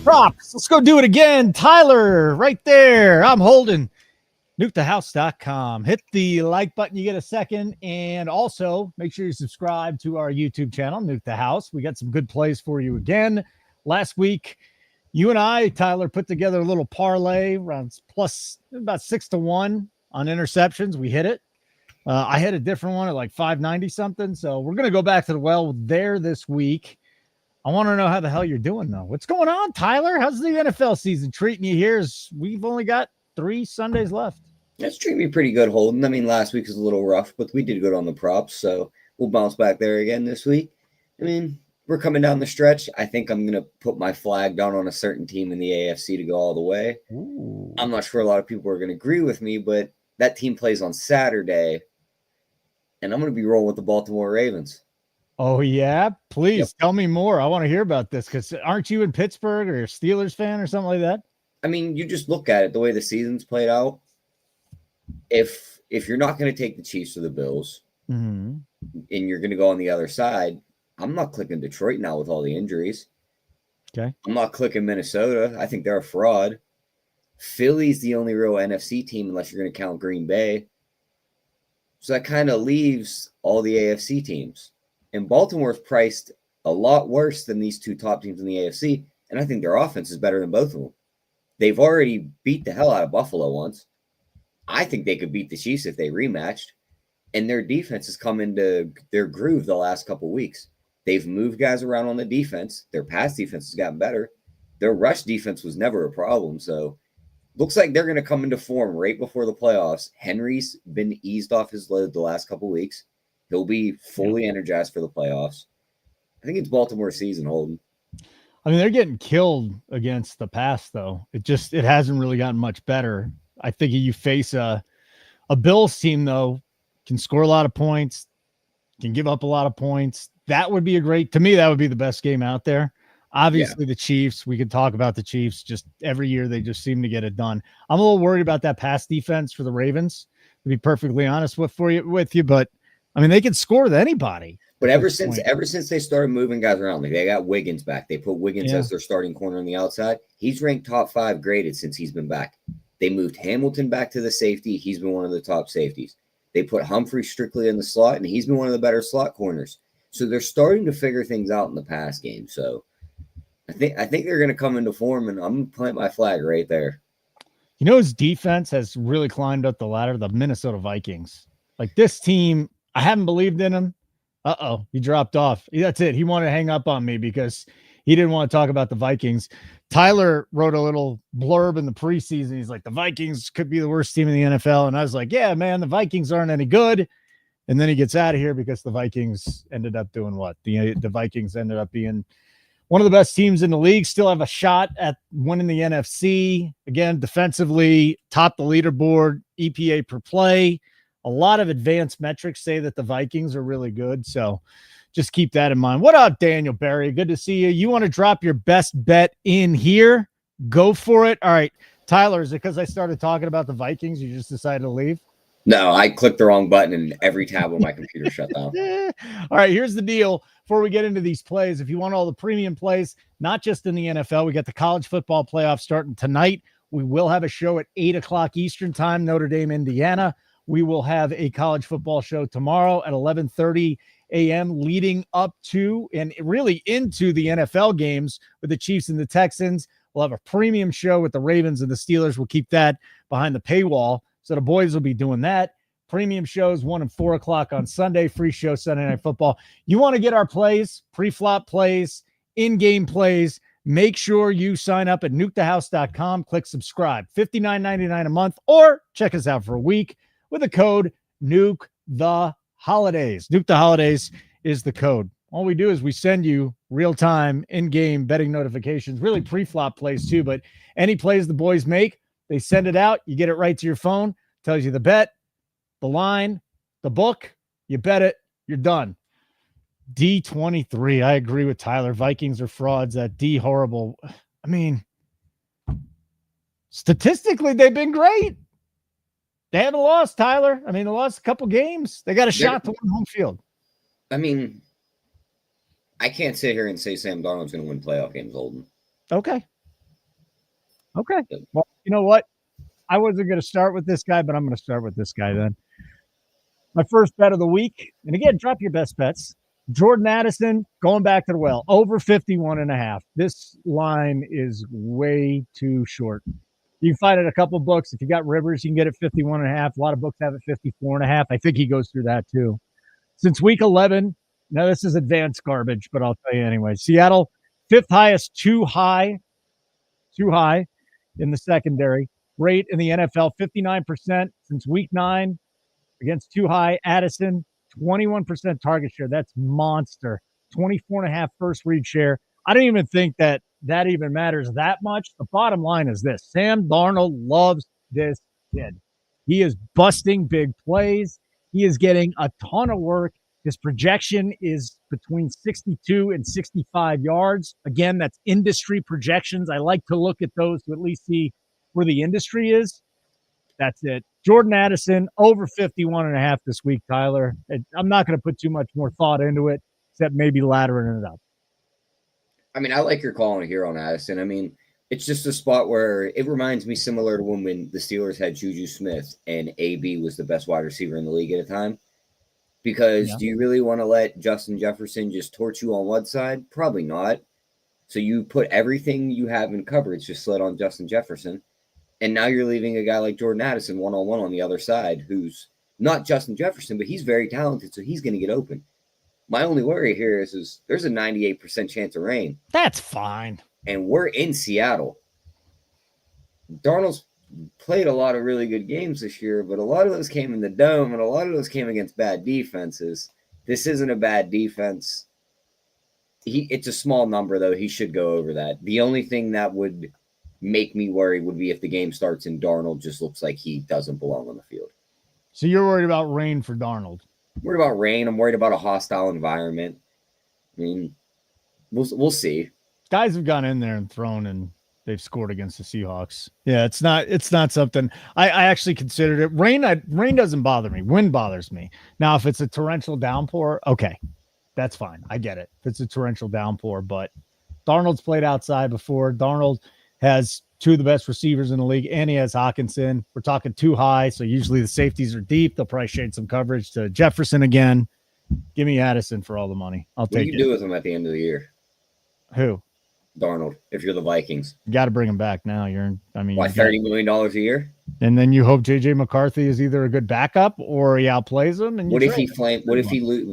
Props. Let's go do it again. Tyler, right there. I'm Holden. NukeTheHouse.com. Hit the like button. You get a second. And also make sure you subscribe to our YouTube channel, Nuke the House. We got some good plays for you again. Last week, you and I, Tyler, put together a little parlay around plus about 6-1 on interceptions. We hit it. I had a different one at like 590 something. So we're going to go back to the well there this week. I want to know how the hell you're doing, though. What's going on, Tyler? How's the NFL season treating you here? We've only got 3 Sundays left. That's treating me pretty good, Holden. I mean, last week was a little rough, but we did good on the props, so we'll bounce back there again this week. I mean, we're coming down the stretch. I think I'm going to put my flag down on a certain team in the AFC to go all the way. Ooh. I'm not sure a lot of people are going to agree with me, but that team plays on Saturday, and I'm going to be rolling with the Baltimore Ravens. Oh, yeah? Please tell me more. I want to hear about this because aren't you in Pittsburgh or a Steelers fan or something like that? I mean, you just look at it, the way the season's played out. If you're not going to take the Chiefs or the Bills and you're going to go on the other side, I'm not clicking Detroit now with all the injuries. Okay. I'm not clicking Minnesota. I think they're a fraud. Philly's the only real NFC team unless you're going to count Green Bay. So that kind of leaves all the AFC teams. And Baltimore's priced a lot worse than these 2 top teams in the AFC, and I think their offense is better than both of them. They've already beat the hell out of Buffalo once. I think they could beat the Chiefs if they rematched, and their defense has come into their groove the last couple of weeks. They've moved guys around on the defense. Their pass defense has gotten better. Their rush defense was never a problem, so looks like they're going to come into form right before the playoffs. Henry's been eased off his load the last couple of weeks. He'll be fully energized for the playoffs. I think it's Baltimore season, Holden. I mean, they're getting killed against the pass, though. It hasn't really gotten much better. I think you face a Bills team, though, can score a lot of points, can give up a lot of points. That would be that would be the best game out there. Obviously, The Chiefs, we could talk about the Chiefs. Just every year, they just seem to get it done. I'm a little worried about that pass defense for the Ravens, to be perfectly honest with you, but I mean, they can score with anybody. But ever since they started moving guys around, like they got Wiggins back. They put Wiggins as their starting corner on the outside. He's ranked top 5 graded since he's been back. They moved Hamilton back to the safety. He's been one of the top safeties. They put Humphrey strictly in the slot, and he's been one of the better slot corners. So they're starting to figure things out in the pass game. So I think they're going to come into form, and I'm going to plant my flag right there. You know, his defense has really climbed up the ladder, the Minnesota Vikings. Like this team, I haven't believed in him. He dropped off. That's it. He wanted to hang up on me because he didn't want to talk about the Vikings. Tyler wrote a little blurb in the preseason. He's like, the Vikings could be the worst team in the NFL. And I was like, yeah, man, the Vikings aren't any good. And then he gets out of here because the Vikings ended up doing what? The Vikings ended up being one of the best teams in the league, still have a shot at winning the NFC. Again, defensively, top the leaderboard, EPA per play. A lot of advanced metrics say that the Vikings are really good. So just keep that in mind. What up, Daniel Berry? Good to see you. You want to drop your best bet in here? Go for it. All right. Tyler, is it because I started talking about the Vikings? You just decided to leave? No, I clicked the wrong button and every tab on my computer shut down. All right, here's the deal. Before we get into these plays, if you want all the premium plays, not just in the NFL, we got the college football playoffs starting tonight. We will have a show at 8 o'clock Eastern time, Notre Dame, Indiana. We will have a college football show tomorrow at 11:30 a.m. leading up to and really into the NFL games with the Chiefs and the Texans. We'll have a premium show with the Ravens and the Steelers. We'll keep that behind the paywall. So the boys will be doing that. Premium shows 1 and 4 o'clock on Sunday. Free show Sunday Night Football. You want to get our plays, pre-flop plays, in-game plays, make sure you sign up at nukethehouse.com. Click subscribe. $59.99 a month, or check us out for a week with the code NUKETHEHOLIDAYS. Nuke the Holidays is the code. All we do is we send you real-time in-game betting notifications, really pre-flop plays too, but any plays the boys make, they send it out. You get it right to your phone. Tells you the bet, the line, the book. You bet it. You're done. D23. I agree with Tyler. Vikings are frauds. That D horrible. I mean, statistically, they've been great. They haven't lost, Tyler. I mean, they lost a couple games. They got a shot to win home field. I mean, I can't sit here and say Sam Darnold's going to win playoff games, Holden. Okay. Okay. Well, you know what? I wasn't going to start with this guy, but I'm going to start with this guy then. My first bet of the week. And again, drop your best bets. Jordan Addison going back to the well, over 51.5. This line is way too short. You can find it a couple books. If you got Rivers, you can get it 51.5. A lot of books have it 54.5. I think he goes through that too. Since week 11, now this is advanced garbage, but I'll tell you anyway. Seattle, fifth highest, too high in the secondary rate in the NFL, 59% since week 9 against too high. Addison, 21% target share. That's monster. 24.5 first read share. I don't even think that even matters that much. The bottom line is this. Sam Darnold loves this kid. He is busting big plays. He is getting a ton of work. His projection is between 62 and 65 yards. Again, that's industry projections. I like to look at those to at least see where the industry is. That's it. Jordan Addison, over 51.5 this week, Tyler. I'm not going to put too much more thought into it, except maybe laddering it up. I mean, I like your call here on Addison. I mean, it's just a spot where it reminds me similar to when the Steelers had Juju Smith and AB was the best wide receiver in the league at a time. Because do you really want to let Justin Jefferson just torch you on one side? Probably not. So you put everything you have in coverage just slid on Justin Jefferson. And now you're leaving a guy like Jordan Addison one-on-one on the other side who's not Justin Jefferson, but he's very talented, so he's going to get open. My only worry here is there's a 98% chance of rain. That's fine. And we're in Seattle. Darnold's played a lot of really good games this year, but a lot of those came in the dome, and a lot of those came against bad defenses. This isn't a bad defense. It's a small number, though. He should go over that. The only thing that would make me worry would be if the game starts and Darnold just looks like he doesn't belong on the field. So you're worried about rain for Darnold? I'm worried about rain. I'm worried about a hostile environment. I mean, we'll see. Guys have gone in there and thrown, and they've scored against the Seahawks. Yeah, it's not something I actually considered it. Rain doesn't bother me. Wind bothers me. Now, if it's a torrential downpour, okay, that's fine. I get it. If it's a torrential downpour, but Darnold's played outside before. Darnold has two of the best receivers in the league, and he has Hawkinson. We're talking too high, so usually the safeties are deep. They'll probably shade some coverage to Jefferson again. Give me Addison for all the money. I'll take it. What do you do with him at the end of the year? Who? Darnold, if you're the Vikings. You got to bring him back now. Why, $30 million a year? And then you hope J.J. McCarthy is either a good backup or he outplays him. And what if he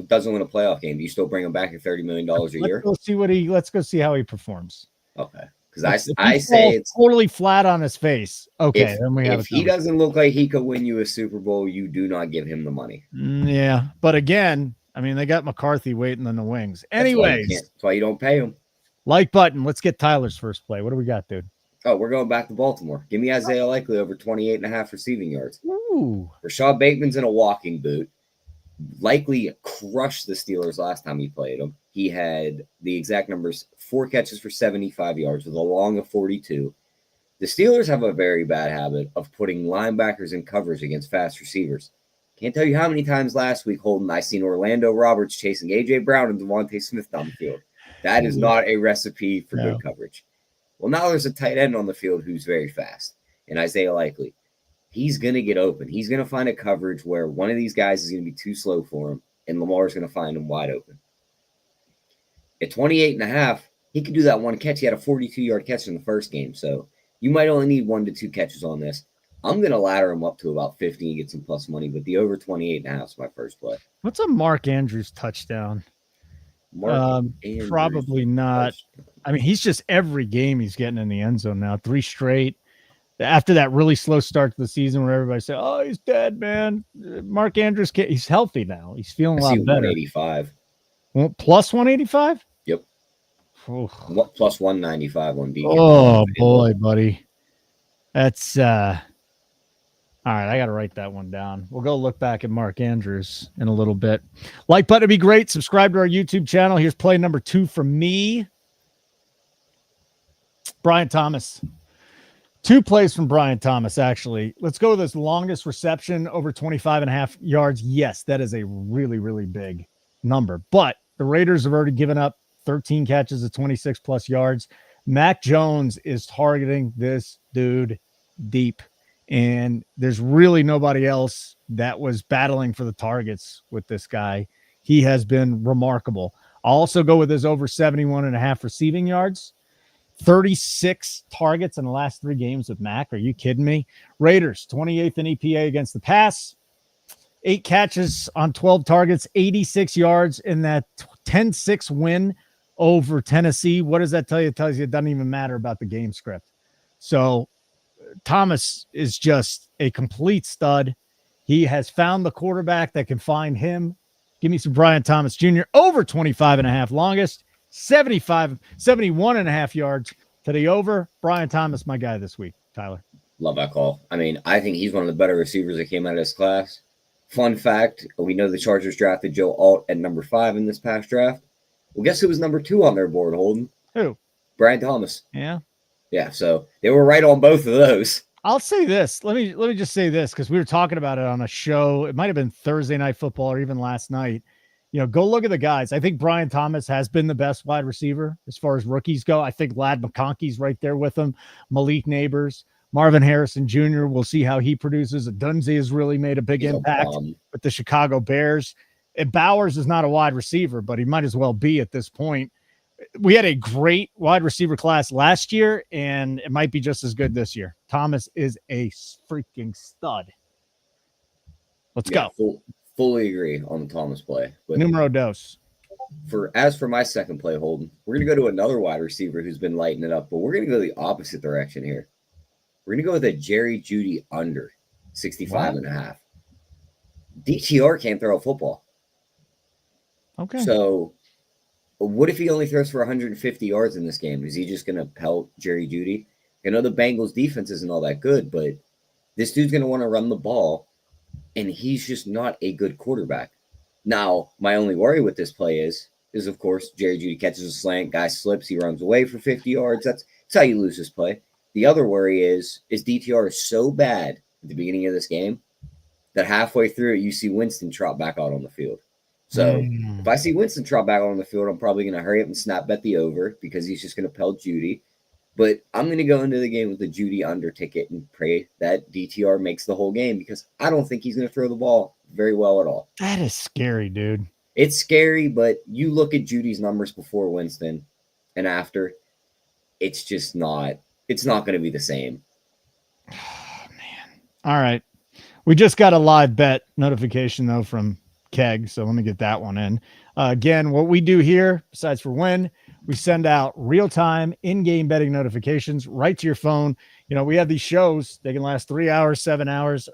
doesn't win a playoff game? Do you still bring him back at $30 million a year? Let's go see how he performs. Okay. Because I say it's totally flat on his face. Okay, then we have. If he doesn't look like he could win you a Super Bowl, you do not give him the money. Yeah, but again, I mean, they got McCarthy waiting in the wings. Anyways, that's why you don't pay him. Like button. Let's get Tyler's first play. What do we got, dude? Oh, we're going back to Baltimore. Give me Isaiah Likely over 28.5 receiving yards. Ooh. Rashad Bateman's in a walking boot. Likely crushed the Steelers last time he played them. He had the exact numbers, 4 catches for 75 yards with a long of 42. The Steelers have a very bad habit of putting linebackers in coverage against fast receivers. Can't tell you how many times last week, Holden, I seen Orlando Roberts chasing A.J. Brown and Devontae Smith down the field. That is not a recipe for good coverage. Well, now there's a tight end on the field who's very fast, and Isaiah Likely. He's going to get open. He's going to find a coverage where one of these guys is going to be too slow for him, and Lamar's going to find him wide open. At 28.5, he could do that one catch. He had a 42-yard catch in the first game, so you might only need 1 to 2 catches on this. I'm going to ladder him up to about 50 and get some plus money, but the over 28.5 is my first play. What's a Mark Andrews touchdown? Andrews probably not. Touchdown. I mean, he's just every game he's getting in the end zone now, 3 straight. After that really slow start to the season where everybody said, "Oh, he's dead, man." Mark Andrews, he's healthy now. He's feeling a lot better. 185. Well, plus 185? Yep. Oh. Plus 195 on D. Oh, boy, buddy. That's all right, I got to write that one down. We'll go look back at Mark Andrews in a little bit. Like button would be great. Subscribe to our YouTube channel. Here's play number 2 from me. Brian Thomas. 2 plays from Brian Thomas, actually. Let's go with this longest reception, over 25.5 yards. Yes, that is a really, really big number. But the Raiders have already given up 13 catches of 26-plus yards. Mac Jones is targeting this dude deep, and there's really nobody else that was battling for the targets with this guy. He has been remarkable. I'll also go with his over 71.5 receiving yards. 36 targets in the last 3 games with Mac. Are you kidding me? Raiders, 28th in EPA against the pass. 8 catches on 12 targets, 86 yards in that 10-6 win over Tennessee. What does that tell you? It tells you it doesn't even matter about the game script. So Thomas is just a complete stud. He has found the quarterback that can find him. Give me some Brian Thomas Jr. over 25.5 longest, 71.5 yards to the over. Brian Thomas, my guy this week. Tyler. Love that call. I mean, I think he's one of the better receivers that came out of this class. Fun fact, we know the Chargers drafted Joe Alt at number 5 in this past draft. Well, guess who was number 2 on their board, Holden? Who? Brian Thomas. Yeah. Yeah, so they were right on both of those. I'll say this. Let me just say this, because we were talking about it on a show. It might have been Thursday Night Football or even last night. Go look at the guys. I think Brian Thomas has been the best wide receiver as far as rookies go. I think Lad McConkey's right there with him. Malik Neighbors, Marvin Harrison Jr. We'll see how he produces. Dunze has really made a big impact with the Chicago Bears. And Bowers is not a wide receiver, but he might as well be at this point. We had a great wide receiver class last year, and it might be just as good this year. Thomas is a freaking stud. Let's go. Fully agree on the Thomas play. But Numero dos. As for my second play, Holden, we're going to go to another wide receiver who's been lighting it up, but we're going to go the opposite direction here. We're going to go with a Jerry Jeudy under 65.5. DTR can't throw a football. Okay. So what if he only throws for 150 yards in this game? Is he just going to pelt Jerry Jeudy? I know the Bengals defense isn't all that good, but this dude's going to want to run the ball, and he's just not a good quarterback. Now, my only worry with this play is of course, Jerry Jeudy catches a slant, guy slips, he runs away for 50 yards. That's how you lose this play. The other worry is DTR is so bad at the beginning of this game that halfway through it, you see Winston trot back out on the field. So if I see Winston trot back out on the field, I'm probably going to hurry up and snap bet the over because he's just going to pelt Jeudy. But I'm going to go into the game with the Jeudy under ticket and pray that DTR makes the whole game because I don't think he's going to throw the ball very well at all. That is scary, dude. It's scary, but you look at Judy's numbers before Winston and after, it's just not – it's not going to be the same. Oh, man. All right. We just got a live bet notification, though, from Keg, so let me get that one in. Again, what we do here, besides for win, we send out real-time in-game betting notifications right to your phone. We have these shows. They can last 3 hours, 7 hours.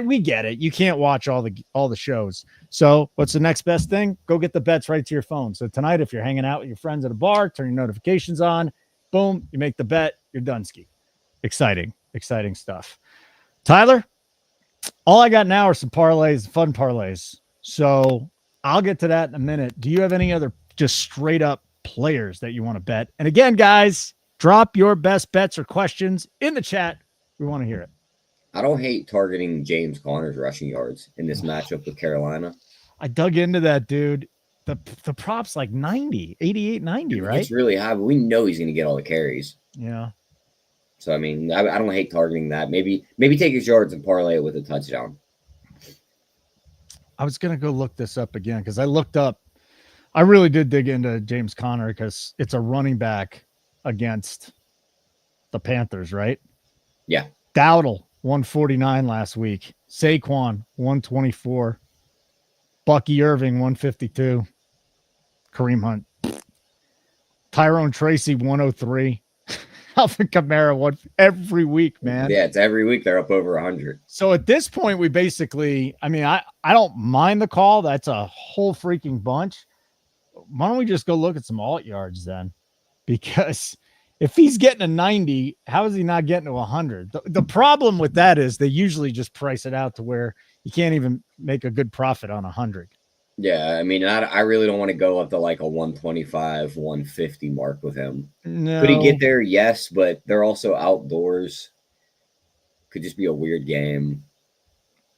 We get it. You can't watch all the shows. So what's the next best thing? Go get the bets right to your phone. So tonight, if you're hanging out with your friends at a bar, turn your notifications on. Boom, you make the bet. You're done ski. Exciting stuff. Tyler, all I got now are some parlays, fun parlays. So I'll get to that in a minute. Do you have any other just straight up players that you want to bet? And again, guys, drop your best bets or questions in the chat. We want to hear it. I don't hate targeting James Conner's rushing yards in this matchup with Carolina. I dug into that, dude. The prop's like 90, 88, 90, right? It's really high, but we know he's going to get all the carries. Yeah. So, I mean, I don't hate targeting that. Maybe take his yards and parlay it with a touchdown. I was going to go look this up again because I really did dig into James Conner because it's a running back against the Panthers, right? Yeah. Dowdle, 149 last week. Saquon, 124. Bucky Irving, 152. Kareem Hunt. Tyrone Tracy, 103. Alvin Kamara, every week, man. Yeah, it's every week they're up over 100. So at this point, we basically, I don't mind the call. That's a whole freaking bunch. Why don't we just go look at some alt yards then? Because if he's getting a 90, how is he not getting to 100? The problem with that is they usually just price it out to where you can't even make a good profit on 100. Yeah, I mean, I really don't want to go up to like a 125, 150 mark with him. No. Could he get there? Yes, but they're also outdoors. Could just be a weird game.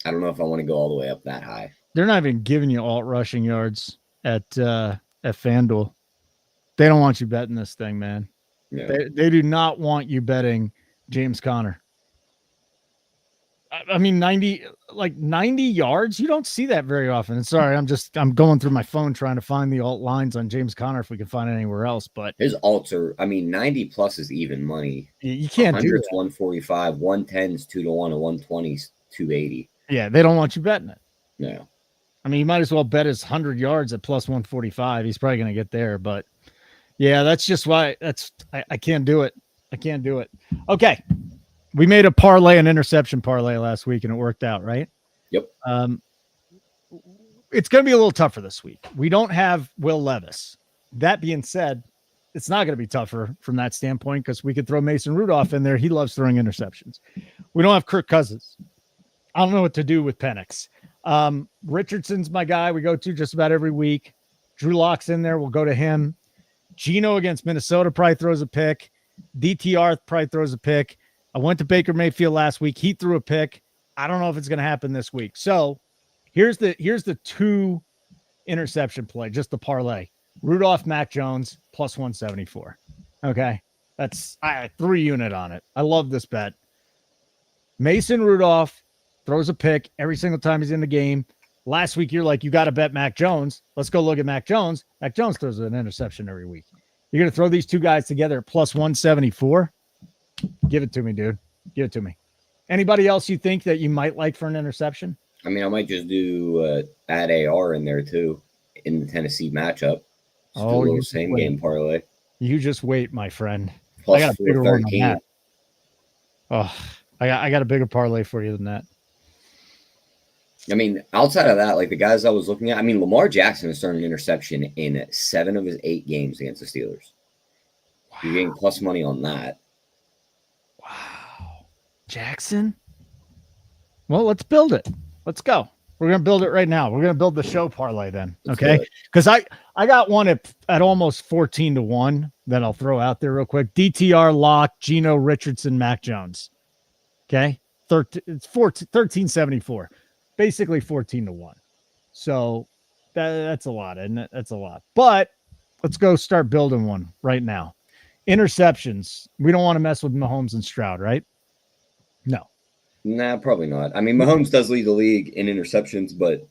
I don't know if I want to go all the way up that high. They're not even giving you alt rushing yards at FanDuel. They don't want you betting this thing, man. Yeah. They do not want you betting James Conner. I mean, 90 yards. You don't see that very often. And sorry, I'm going through my phone trying to find the alt lines on James Conner if we can find it anywhere else. But his alts are, 90 plus is even money. You can't do 100's 145, 110's 2-1, and 120's 280. Yeah, they don't want you betting it. No. I mean, you might as well bet his 100 yards at plus 145. He's probably going to get there. But yeah, that's just why I can't do it. I can't do it. Okay. We made a parlay, an interception parlay last week, and it worked out, right? Yep. It's going to be a little tougher this week. We don't have Will Levis. That being said, it's not going to be tougher from that standpoint because we could throw Mason Rudolph in there. He loves throwing interceptions. We don't have Kirk Cousins. I don't know what to do with Penix. Richardson's my guy we go to just about every week. Drew Lock's in there. We'll go to him. Geno against Minnesota probably throws a pick. DTR probably throws a pick. I went to Baker Mayfield last week. He threw a pick. I don't know if it's going to happen this week. So here's the 2 interception play, just the parlay. Rudolph, Mac Jones, plus 174. Okay. That's 3 unit on it. I love this bet. Mason Rudolph throws a pick every single time he's in the game. Last week, you're like, you got to bet Mac Jones. Let's go look at Mac Jones. Mac Jones throws an interception every week. You're going to throw these 2 guys together at plus 174. Give it to me, dude. Give it to me. Anybody else you think that you might like for an interception? I mean, I might just do add AR in there too in the Tennessee matchup. Just do a little same game parlay. You just wait, my friend. Plus I got a bigger one than 413. that. Oh, I got a bigger parlay for you than that. I mean, outside of that, like the guys I was looking at, I mean, Lamar Jackson has thrown an interception in 7 of his 8 games against the Steelers. Wow. You're getting plus money on that. Wow. Jackson? Well, let's build it. Let's go. We're going to build it right now. We're going to build the show parlay then. Okay. Because I got one at almost 14-1 that I'll throw out there real quick. DTR, Lock, Geno, Richardson, Mac Jones. Okay. It's 1374. Basically 14-1. So that's a lot, isn't it? That's a lot. But let's go start building one right now. Interceptions. We don't want to mess with Mahomes and Stroud, right? No. Nah, probably not. I mean, Mahomes does lead the league in interceptions, but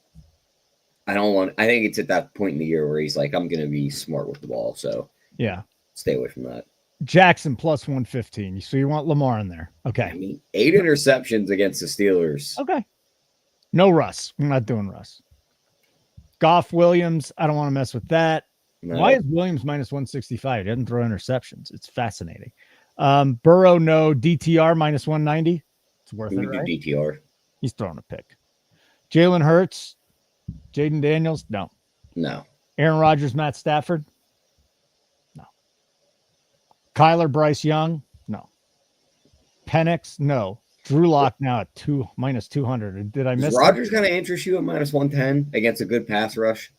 I think it's at that point in the year where he's like, I'm going to be smart with the ball. So yeah, stay away from that. Jackson plus 115. So you want Lamar in there. Okay. I mean, 8 interceptions against the Steelers. Okay. No Russ. We're not doing Russ. Goff, Williams. I don't want to mess with that. No. Why is Williams minus 165? He doesn't throw interceptions. It's fascinating. Burrow, no. DTR minus 190. It's worth it, right? DTR. He's throwing a pick. Jalen Hurts, Jaden Daniels, no. No. Aaron Rodgers, Matt Stafford, no. Kyler, Bryce Young, no. Penix, no. Drew Lock now at minus 200. Did I miss? Is Rodgers going to interest you at minus 110 against a good pass rush?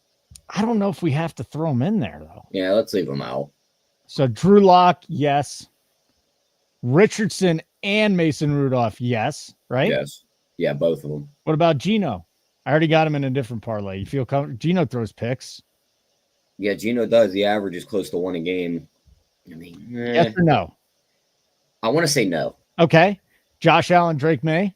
I don't know if we have to throw him in there though. Yeah, let's leave him out. So Drew Lock, yes. Richardson and Mason Rudolph, yes, right? Yes. Yeah, both of them. What about Geno? I already got him in a different parlay. You feel comfortable? Geno throws picks. Yeah, Geno does. The average is close to 1 a game. I mean, yes or no? I want to say no. Okay. Josh Allen, Drake May.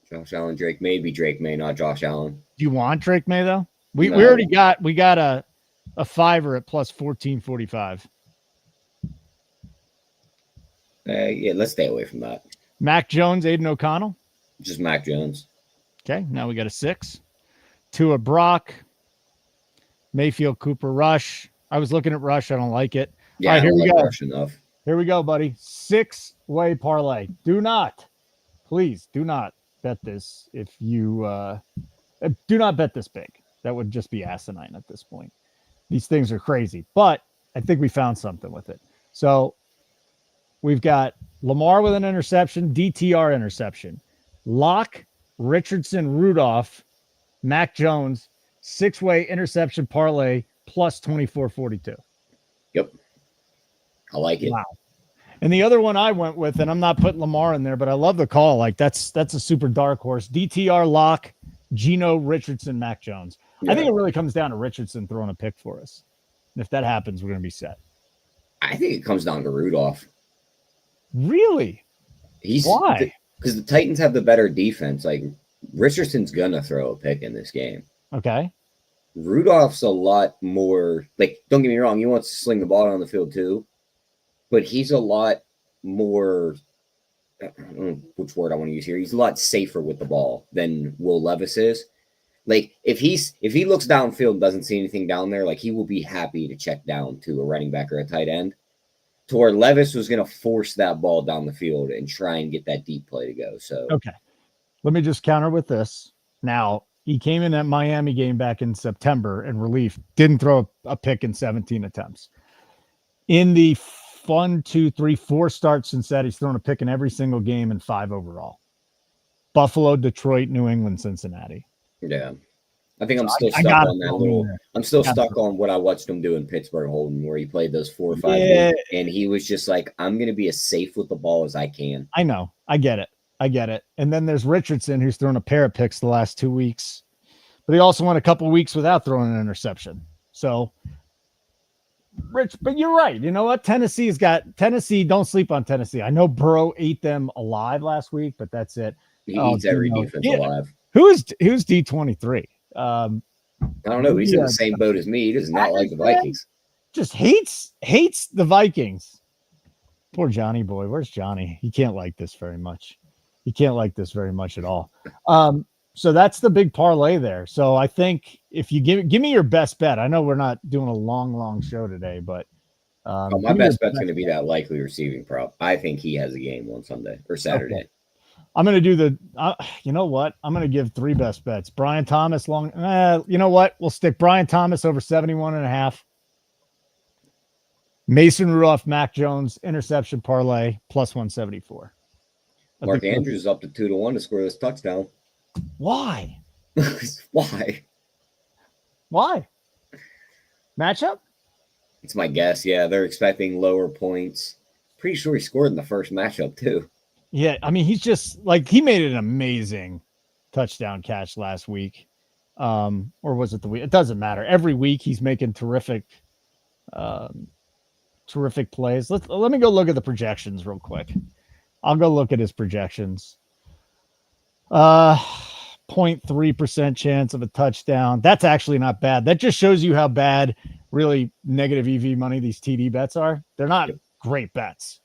Josh Allen, Drake May. Be Drake May, not Josh Allen. Do you want Drake May though? We already got a fiver at plus 1445. Yeah, let's stay away from that. Mac Jones, Aiden O'Connell. Just Mac Jones. Okay, now we got a 6. Tua Brock. Mayfield, Cooper, Rush. I was looking at Rush. I don't like it. Yeah, right, here we go. Rush enough. Here we go, buddy. 6-way parlay. Please do not bet this if you do not bet this big. That would just be asinine at this point. These things are crazy, but I think we found something with it. So we've got Lamar with an interception, DTR interception, Lock, Richardson, Rudolph, Mac Jones, 6-way interception parlay plus 2442. Yep. I like it. Wow. And the other one I went with, and I'm not putting Lamar in there, but I love the call. Like that's a super dark horse. DTR, Lock, Geno, Richardson, Mac Jones. Yeah. I think it really comes down to Richardson throwing a pick for us. And if that happens, we're going to be set. I think it comes down to Rudolph. Really? Why? Because the Titans have the better defense. Like, Richardson's going to throw a pick in this game. Okay. Rudolph's a lot more, like, don't get me wrong, he wants to sling the ball on the field too, but he's a lot more, I don't know which word I want to use here. He's a lot safer with the ball than Will Levis is. Like, if he looks downfield and doesn't see anything down there, like, he will be happy to check down to a running back or a tight end. To where Levis was going to force that ball down the field and try and get that deep play to go. So okay, let me just counter with this. Now, he came in that Miami game back in September in relief, didn't throw a pick in 17 attempts. In the 1, 2, 3, 4 starts since that, he's thrown a pick in every single game and 5 overall. Buffalo, Detroit, New England, Cincinnati. Yeah. I think I'm still stuck on that little. I'm still stuck on what I watched him do in Pittsburgh, Holden, where he played those 4 or 5 games, and he was just like, "I'm going to be as safe with the ball as I can." I know, I get it. And then there's Richardson, who's thrown a pair of picks the last 2 weeks, but he also went a couple weeks without throwing an interception. So, Rich, but you're right. You know what? Tennessee. Don't sleep on Tennessee. I know Burrow ate them alive last week, but that's it. He eats every defense alive. Who's D23? I don't know. He's in the same boat as me. He does not like the Vikings. Just hates the Vikings. Poor Johnny boy. Where's Johnny? He can't like this very much. He can't like this very much at all. So that's the big parlay there. So I think if you give me your best bet, I know we're not doing a long show today, but my best bet's going to be that likely receiving prop. I think he has a game on Sunday or Saturday. Okay. I'm going to do you know what? I'm going to give 3 best bets. Brian Thomas long. You know what? We'll stick Brian Thomas over 71.5. Mason Rudolph, Mac Jones, interception parlay plus 174. Mark Andrews is up to 2-1 to score this touchdown. Why? Why? Matchup? It's my guess. Yeah, they're expecting lower points. Pretty sure he scored in the first matchup too. Yeah, I mean, he's just like, he made an amazing touchdown catch last week. Or was it the week? It doesn't matter. Every week he's making terrific plays. Let me go look at the projections real quick. I'll go look at his projections. 0.3% chance of a touchdown. That's actually not bad. That just shows you how bad really negative EV money these TD bets are. They're not great bets.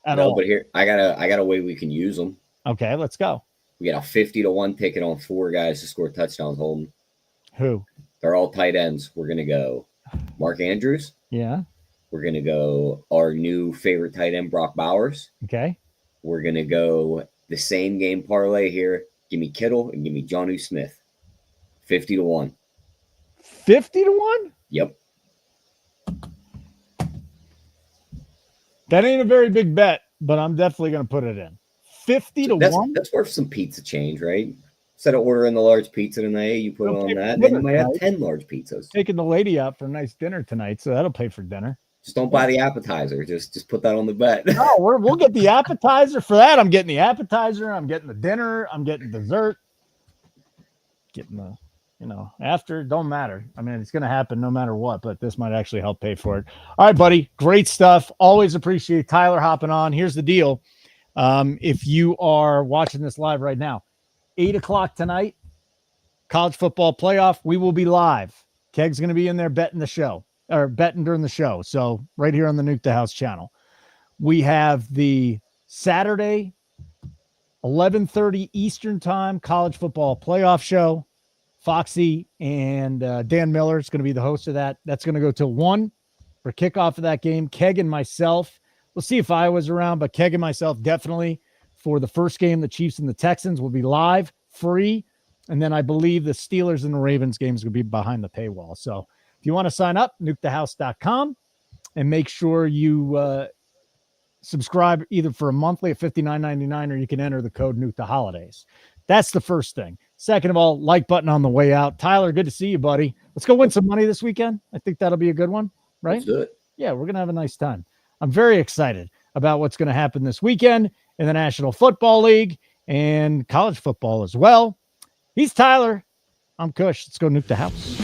No, but here I got a way we can use them. Okay, let's go. We got a 50-1 ticket on 4 guys to score touchdowns. Holden. Who? They're all tight ends. We're gonna go Mark Andrews. Yeah. We're gonna go our new favorite tight end, Brock Bowers. Okay. We're gonna go the same game parlay here. Give me Kittle and give me Jonnu Smith. 50-1. 50-1? Yep. That ain't a very big bet, but I'm definitely going to put it in. 50-1? That's worth some pizza change, right? Instead of ordering the large pizza tonight, you put on that, then you might have 10 large pizzas. Taking the lady out for a nice dinner tonight, so that'll pay for dinner. Just don't buy the appetizer. Just put that on the bet. No, we'll get the appetizer for that. I'm getting the appetizer. I'm getting the dinner. I'm getting dessert. Getting the, after. Don't matter. I mean, it's going to happen no matter what, but this might actually help pay for it. All right, buddy. Great stuff. Always appreciate Tyler hopping on. Here's the deal. If you are watching this live right now, 8:00 tonight, college football playoff, we will be live. Keg's going to be in there betting during the show. So right here on the Nuke the House channel, we have the Saturday, 11:30 Eastern time, college football playoff show. Foxy and Dan Miller is going to be the host of that. That's going to go till 1 for kickoff of that game. Keg and myself, we'll see if Iowa's around, but Keg and myself definitely for the first game, the Chiefs and the Texans will be live, free. And then I believe the Steelers and the Ravens game is going to be behind the paywall. So if you want to sign up, nukethehouse.com, and make sure you subscribe either for a monthly at $59.99 or you can enter the code Nuke the Holidays. That's the first thing. Second of all, like button on the way out. Tyler, good to see you, buddy. Let's go win some money this weekend. I think that'll be a good one, right? Let's do it. Yeah, we're going to have a nice time. I'm very excited about what's going to happen this weekend in the National Football League and college football as well. He's Tyler. I'm Kush. Let's go Nuke the House.